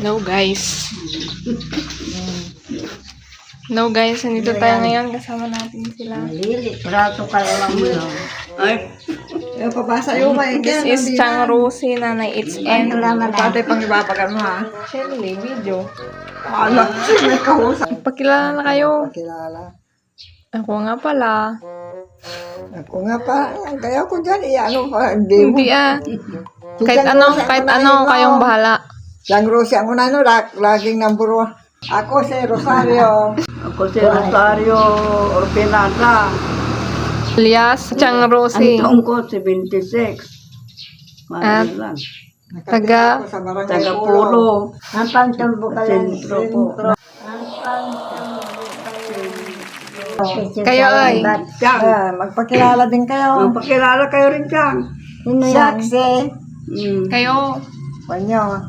No guys. No guys, nandito tayo ngayon. Kasama natin sila. Prato kayo lang mo. Ay. Pabasa yung may This is Chang Rosie, nanay. It's N. Tatay pang ibabagan mo ha. Shelly, video. Alam, may kahusap. Pakilala na kayo. Kilala. Ako nga pala. Ako nga pa. Kaya ko dyan, ano pa. Hindi Kahit ano, kayong bahala. Chang Rosie, ang una laging number 1. Ako si Rosario. Ako si Rosario Orpinada. Alias Chang Rosie. Ang ko 76. At lang. taga Pulo. Ang pangtambo ka lang. Sentro po. kayo ay. Magpakilala din kayo. Magpakilala kayo rin dyan. Sexy. Kayo Konyo.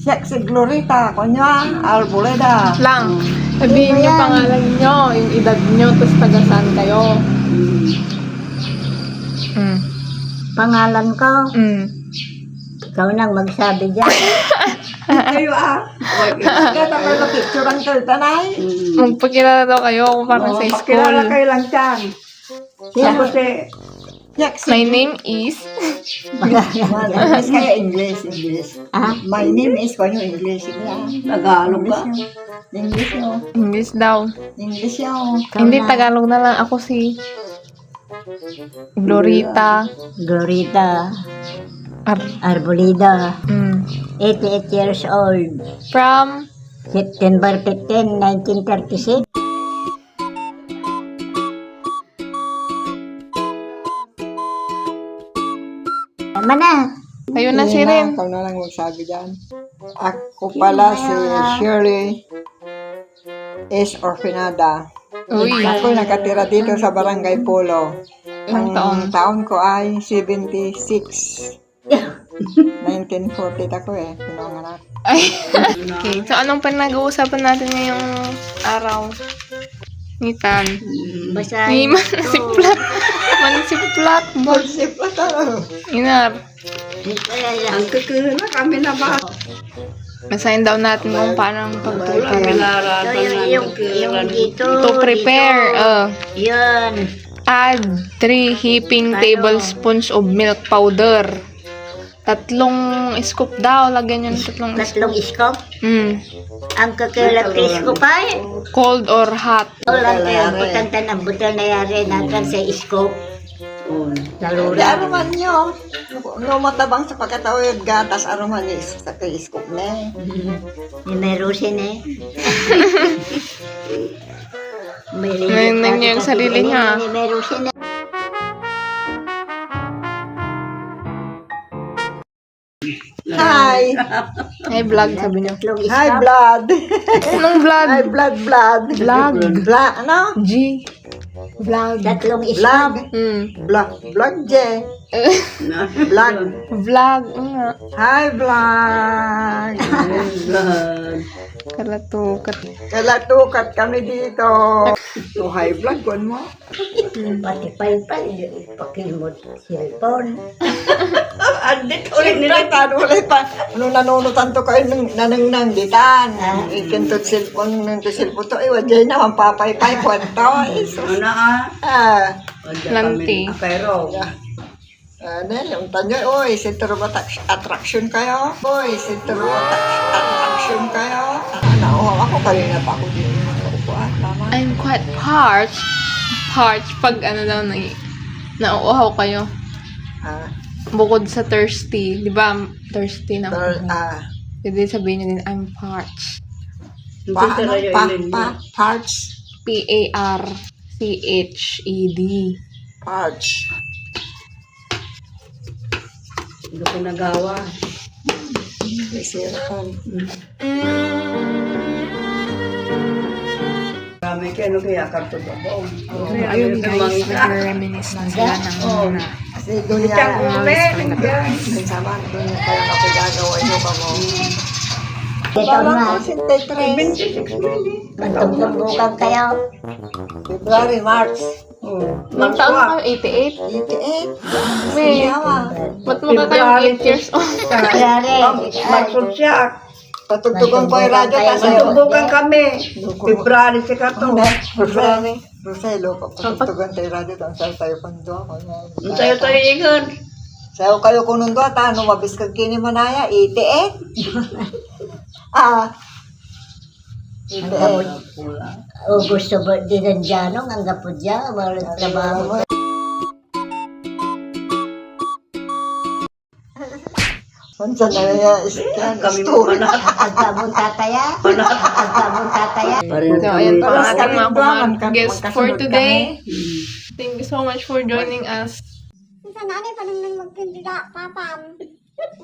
Sexy Glorita. Konyo. Arboleda. lang. Sabihin niyo pangalan niyo, yung edad niyo, tapos taga saan kayo. Pangalan ko. Ikaw nang magsabi dyan. Kayo Kaya tayo na picturean kayo, tanay. Magpakilala daw kayo para sa school. Pakilala kayo lang dyan. Kasi Sexy. My name is English kayo, English. My name is Konyo, English. Tagalog ka. English yo. English daw. English yo. Hindi, Tagalog na lang. Ako si Glorita. Arboleda. 88 years old. From September 15, 1936. Mana? kayo na si Rin. Ikaw na lang magsabi dyan. Ako pala si Shirley S. Orfinada. Uy, Ako nakatira dito sa Barangay Polo. ilang taon? Ang taon ko ay 76. 1940 ako pinanganak. Ay. Okay, so anong pinag-uusapan natin ngayong araw? Nitan. May mansiplat. Mansiplat. Mansiplat ako. Inar. Ang kakilala kami na ba? Basahin daw natin kung paano ang pag-prepare. Yung dito. To prepare, Yun. add 3 heaping tablespoons of milk powder. 3 scoop daw. Lagyan yun 3 Tatlong iskop. Ang kakilala iskop ay. Cold or hot. Walang importante ng butal na yari natin sa iskop. Di aruman nyo. No matabang sa pagkatawid gatas aruman nyo sa kay-scoop na Yung may rusin eh. May nangyay yung sarili niya. May rusin eh. Hi! Hi, vlog, sabi niyo. Tatlong Hi, iskop. blood! Anong vlog? Hi, blood! Vlog. Ano? G. Vlog. Tatlong Vlog! iskop. Vlog, J! Vlog! Vlog. Nga. Hi, vlog! Kalatukat. Kalatukat kami dito. So, hi, vlog, kuwan mo. Pati pal-pal. Pakilmot cellphone. Andit ulit nila, ulit pa. Ano nanunutan to kayo nanang ditan. Ikintot cellphone, nung to cellphone to, wajay na, ang papay-pay, kwento. Ano Lanti. Pero. Ano, yung tanyo, oy, center of attraction kayo. Oy, center of attraction kayo. Ako kanina pa ako dito. Tama. I'm quite parched. Parched pag ano daw nauuhaw kayo. Bukod sa thirsty. Di ba? Thirsty na. Pwede sabihin nyo din, I'm parched. Parch. P-A-R-C-H-E-D. Parch. Hindi ko nagawa. Kami kayo kaya karto ba po? Ayun guys, nag-reminisce na sila ng mga Kasi doon yan. Sama doon yung kayo kapigagawa nyo pa mo. Ito na. 23. Magtugtog kayo. February, March. Ilang taon na kayo? 88? 88. May, ba't mukha kayong 8 years old? Magsubsiyak. Patugtugan ko yung radyo, tapos Magtubukan kami. February si Kato. Roselo, patugtugan tayo radyo, tapos tayo pando. Tayo ingon. Sayo kayo kung nundo, ano, mabis kag kini manaya, 88. O gusto ba din ang dyanong ang gapudya, walang trabaho. Mansa na niya, iskan, story. Agkabong tataya. Agkabong tataya. So, ayan po ang ating mga Kami, guest for magkasunod today. Thank you so much for joining us. Sa nanay pa nang magpindila, papam.